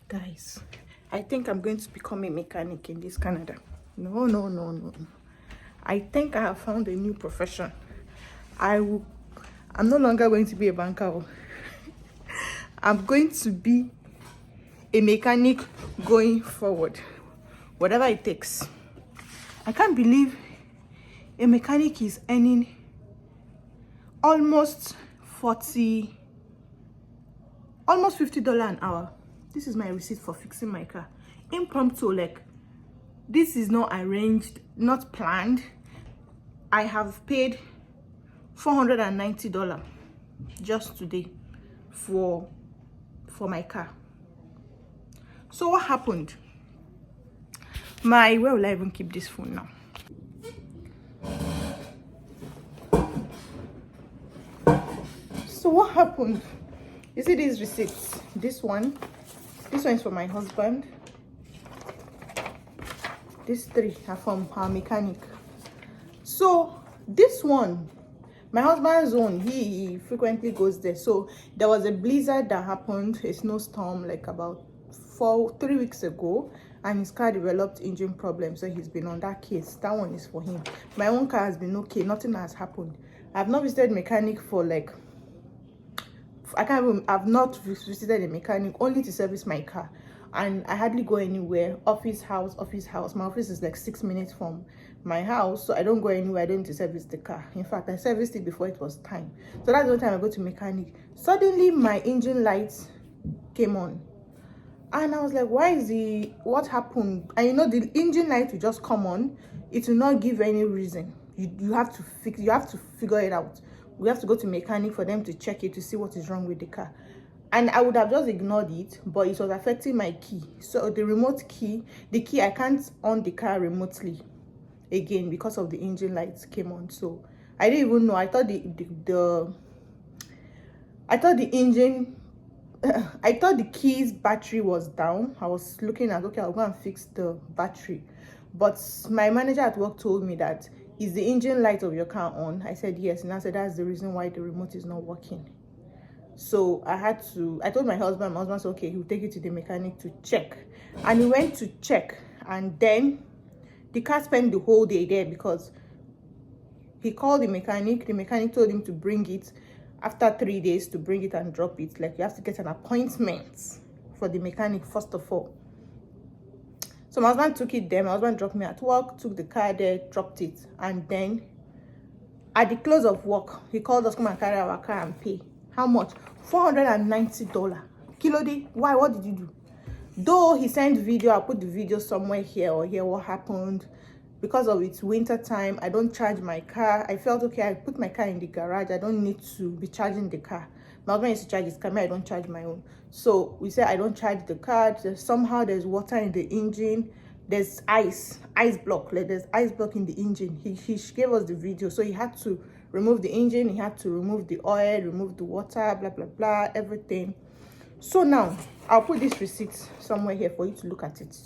Guys, I think I'm going to become a mechanic in this Canada. No, no, no, no. I think I have found a new profession. I'm no longer going to be a banker. I'm going to be a mechanic going forward. Whatever it takes. I can't believe a mechanic is earning almost $50 an hour. This is my receipt for fixing my car. Impromptu, like, this is not arranged, not planned. I have paid $490 just today for my car. So what happened? Where will I even keep this phone now? So what happened? You see these receipts? This one is for my husband. These three are from our mechanic. So this one, my husband's own, he frequently goes there. So there was a blizzard that happened, a snowstorm, like about 3 weeks ago, and his car developed engine problems. So he's been on that case. That one is for him. My own car has been okay. Nothing has happened. I've not visited mechanic for like, I've not visited a mechanic only to service my car, and I hardly go anywhere. Office, house. My office is like 6 minutes from my house, so I don't go anywhere. I don't need to service the car. In fact, I serviced it before it was time. So that's the only time I go to mechanic. Suddenly my engine lights came on, and I was like, what happened? And you know, the engine light will just come on. It will not give any reason. You have to figure it out. We have to go to mechanic for them to check it to see what is wrong with the car. And I would have just ignored it, but it was affecting my key. So the remote key, I can't on the car remotely again because of the engine lights came on. So I didn't even know. I thought the engine I thought the key's battery was down. I was looking at, okay, I'll go and fix the battery. But my manager at work told me that, is the engine light of your car on? I said yes, and I said that's the reason why the remote is not working. So I told my husband said, okay, he'll take it to the mechanic to check. And he went to check, and then the car spent the whole day there because he called the mechanic told him to bring it after 3 days, to bring it and drop it. Like, you have to get an appointment for the mechanic first of all. So my husband took it there. My husband dropped me at work, took the car there, dropped it, and then at the close of work, he called us, come and carry our car and pay. How much? $490. Kilode, why? What did you do? Though he sent video, I'll put the video somewhere here or here, what happened. Because of it's winter time, I don't charge my car. I felt, okay, I put my car in the garage. I don't need to be charging the car. My husband used to charge his car, I don't charge my own. So we said I don't charge the car. Somehow there's water in the engine. There's ice block. Like, there's ice block in the engine. He gave us the video. So he had to remove the engine. He had to remove the oil, remove the water, blah, blah, blah, everything. So now I'll put this receipt somewhere here for you to look at it.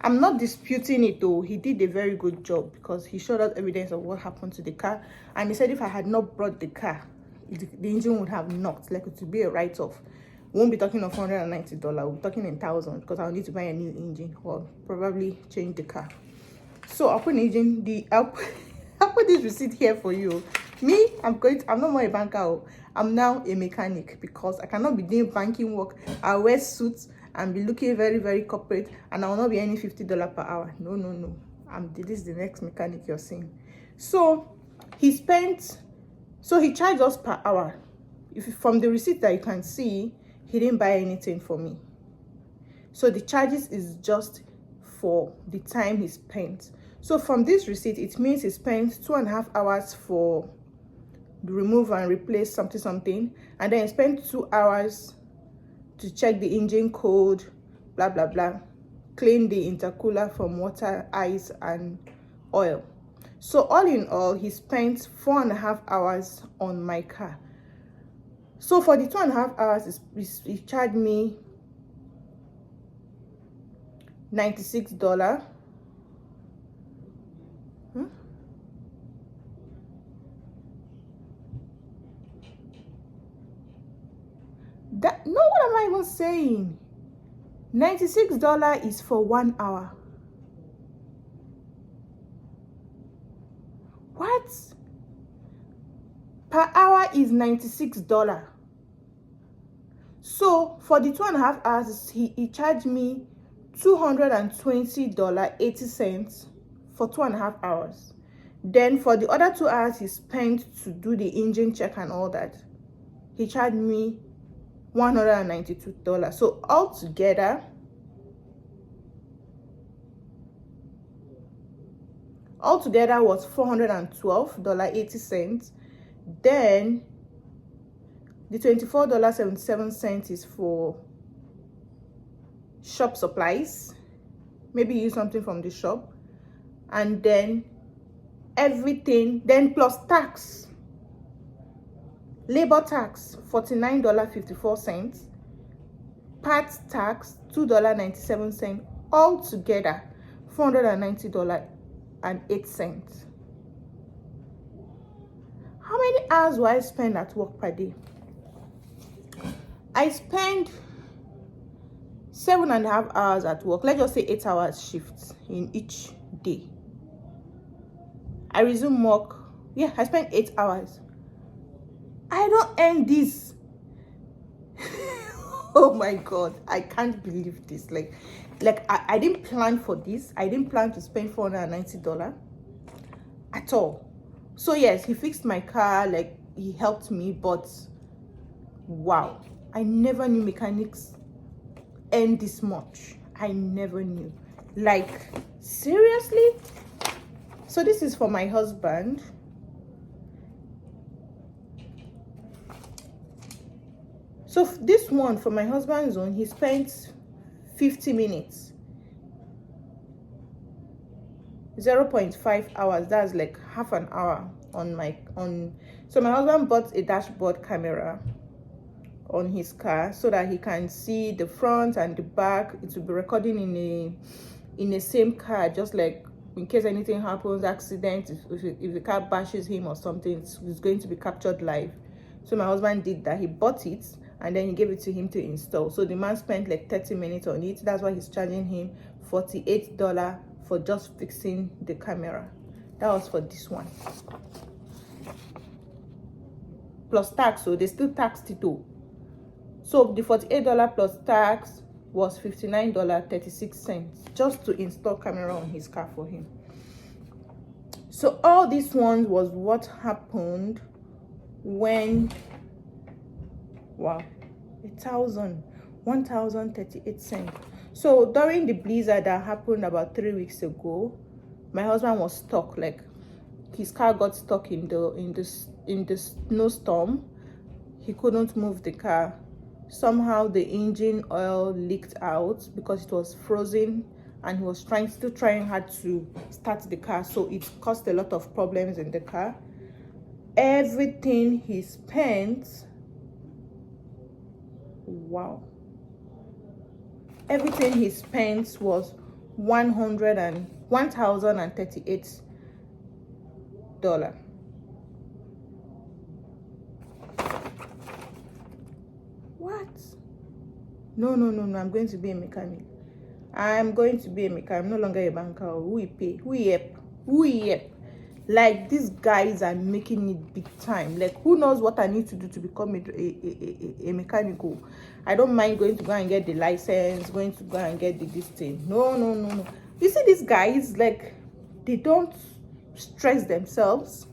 I'm not disputing it though. He did a very good job because he showed us evidence of what happened to the car. And he said if I had not brought the car, the engine would have knocked. Like, it would be a write-off. We won't be talking of $490. We'll be talking in thousands because I'll need to buy a new engine or probably change the car. So I'll put I'll put this receipt here for you. Me, I'm no more a banker. I'm now a mechanic because I cannot be doing banking work. I wear suits and be looking very, very corporate, and I will not be earning $50 per hour. No. This is the next mechanic you're seeing. So he charged us per hour. From the receipt that you can see, he didn't buy anything for me. So the charges is just for the time he spent. So from this receipt, it means he spent 2.5 hours for the remove and replace something, and then he spent 2 hours to check the engine code, blah, blah, blah, clean the intercooler from water, ice, and oil. So all in all, he spent 4.5 hours on my car. So for the 2.5 hours, he charged me $96. No, what am I even saying? $96 is for 1 hour. What? Per hour is $96. So for the 2.5 hours, he charged me $220.80 for 2.5 hours. Then for the other 2 hours he spent to do the engine check and all that, he charged me $192. So altogether was $412.80. Then the $24.77 is for shop supplies, maybe use something from the shop, and then everything, then plus tax, labor tax $49.54, part tax $2.97, altogether $490.08. How many hours do I spend at work per day? I spend 7.5 hours at work. Let's just say 8 hours shifts in each day. I resume work. Yeah, I spend 8 hours. I don't earn this. Oh my God, I can't believe this. Like I didn't plan for this. I didn't plan to spend $490 at all. So yes, he fixed my car, like he helped me, but wow, I never knew mechanics earn this much. I never knew. Like, seriously? So this is for my husband. So this one for my husband's own, he spent 50 minutes. 0.5 hours. That's like half an hour so my husband bought a dashboard camera on his car so that he can see the front and the back. It will be recording in the same car, just like in case anything happens, accident, if the car bashes him or something, it's going to be captured live. So my husband did that. He bought it and then he gave it to him to install. So the man spent like 30 minutes on it. That's why he's charging him $48 for just fixing the camera. That was for this one, plus tax. So they still taxed it too. So the $48 plus tax was $59.36 just to install camera on his car for him. So all these ones was what happened when, wow, $1,038. So during the blizzard that happened about 3 weeks ago, my husband was stuck. Like his car got stuck in the snowstorm. He couldn't move the car. Somehow the engine oil leaked out because it was frozen, and he was still trying hard to start the car. So it caused a lot of problems in the car. Everything he spent, wow, everything he spent was $1,038. What? No, I'm going to be a mechanic. I'm going to be a mechanic. I'm no longer a banker. Who we pay? Who yep? Like, these guys are making it big time. Like, who knows what I need to do to become a mechanical? I don't mind going to go and get the license, going to go and get this thing. No. You see, these guys, like, they don't stress themselves.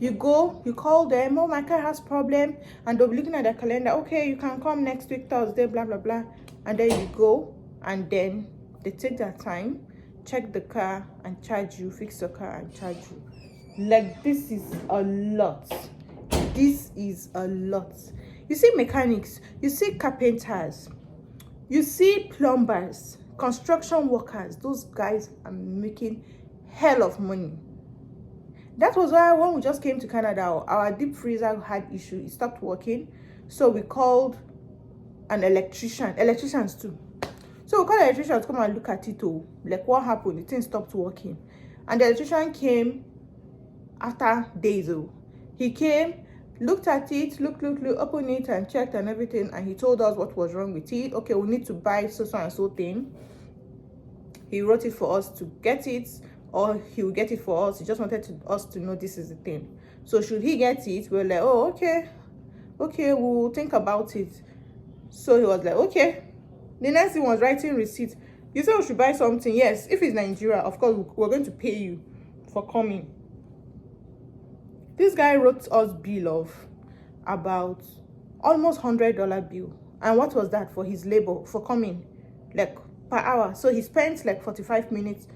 You go, you call them, oh, my car has problem, and they'll be looking at their calendar. Okay, you can come next week Thursday, blah blah blah. And then you go, and then they take their time, check the car and charge you, fix your car and charge you. Like, this is a lot. This is a lot. You see mechanics, you see carpenters, you see plumbers, construction workers. Those guys are making hell of money. That was why when we just came to Canada, our deep freezer had issue. It stopped working. So we called an electricians too. So we called an electrician to come and look at it too. Like, what happened? The thing stopped working. And the electrician came after days. He came, looked at it, look, opened it and checked and everything, and he told us what was wrong with it. Okay, we need to buy so and so thing. He wrote it for us to get it, or he will get it for us. He just wanted us to know this is the thing. So should he get it, we're like, oh, okay, we'll think about it. So he was like, okay. The next thing was writing receipt. You said we should buy something. Yes, if it's Nigeria, of course we're going to pay you for coming. This guy wrote us bill of about almost $100 bill. And what was that? For his labor, for coming, like per hour. So he spent like 45 minutes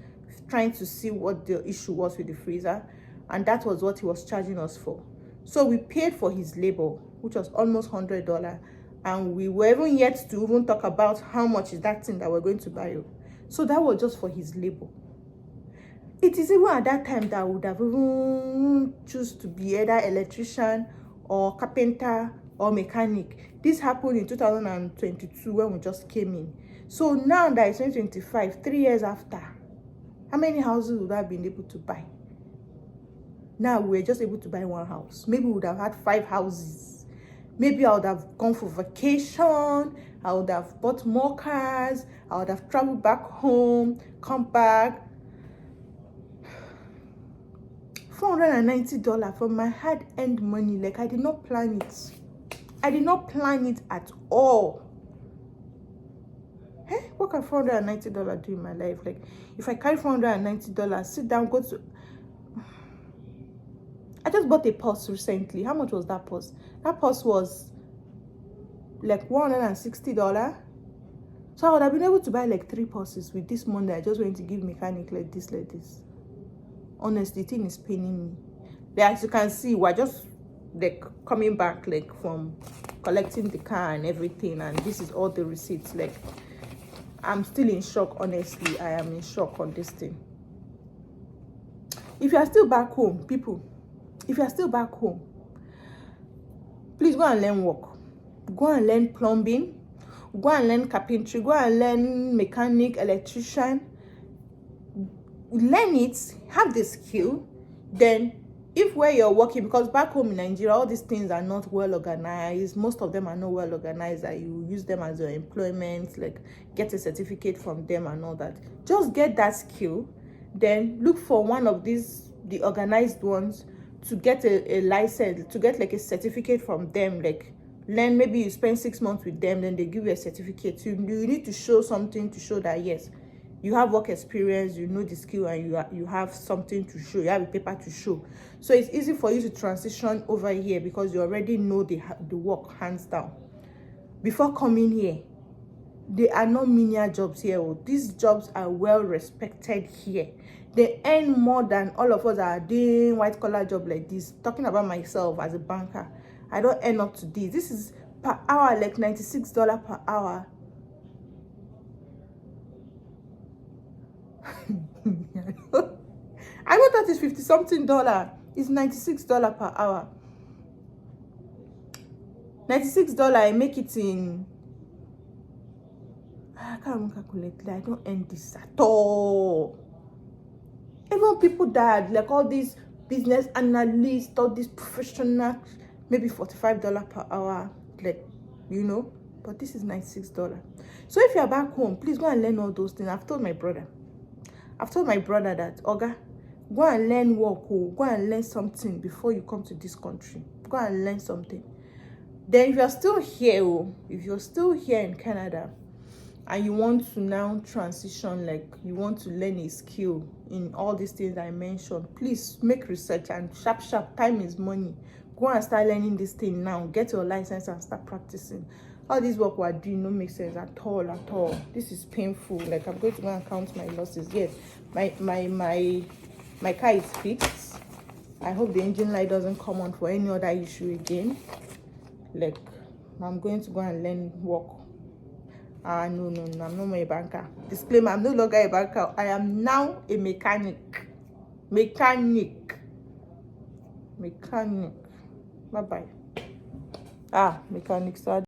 trying to see what the issue was with the freezer, and that was what he was charging us for. So we paid for his labor, which was almost $100, and we were even yet to even talk about how much is that thing that we're going to buy. So that was just for his labor. It is even at that time that I would have even choose to be either electrician or carpenter or mechanic. This happened in 2022 when we just came in. So now that it's 2025, 3 years after, how many houses would I have been able to buy? Now we're just able to buy one house. Maybe we would have had 5 houses. Maybe I would have gone for vacation. I would have bought more cars. I would have traveled back home, come back. $490 from my hard-earned money. Like, I did not plan it. I did not plan it at all. Hey, what can $490 do in my life? Like, if I carry $490, sit down, go to... I just bought a purse recently. How much was that purse? That purse was like $160. So I would have been able to buy like 3 purses with this money I just went to give mechanic like this. Honestly, the thing is paining me. Like, as you can see, we're just like coming back like from collecting the car and everything, and this is all the receipts. Like, I'm still in shock. Honestly, I am in shock on this thing. If you are still back home, people, if you are still back home, please go and learn work. Go and learn plumbing. Go and learn carpentry. Go and learn mechanic, electrician. Learn it, have the skill. Then if where you're working, because back home in Nigeria, all these things are not well organized. Most of them are not well organized, that you use them as your employment, like get a certificate from them and all that. Just get that skill, then look for one of these, the organized ones, to get a license, to get like a certificate from them. Like, learn, maybe you spend 6 months with them, then they give you a certificate. You need to show something to show that yes, you have work experience, you know the skill, and you have something to show. You have a paper to show. So it's easy for you to transition over here because you already know the work hands down. Before coming here, there are no menial jobs here. These jobs are well respected here. They earn more than all of us that are doing white collar job like this. Talking about myself as a banker, I don't earn up to this. This is per hour, like $96 per hour. I know that is $50-something. It's $96 per hour. $96. I make it in... I can't even calculate. I don't earn this at all. Even people that like all these business analysts, all these professionals, maybe $45 per hour, like, you know. But this is $96. So if you're back home, please go and learn all those things. I've told my brother that, Oga, go and learn work. Go and learn something before you come to this country. Go and learn something. Then if you're still here, in Canada, and you want to now transition, like you want to learn a skill in all these things I mentioned, please make research, and sharp, time is money. Go and start learning this thing now. Get your license and start practicing. All this work we're doing no make sense at all. This is painful. Like, I'm going to go and count my losses. Yes, my car is fixed. I hope the engine light doesn't come on for any other issue again. Like, I'm going to go and learn work. No, I'm no more a banker. Disclaimer, I'm no longer a banker. I am now a mechanic. Mechanic. Bye-bye. Mechanic. So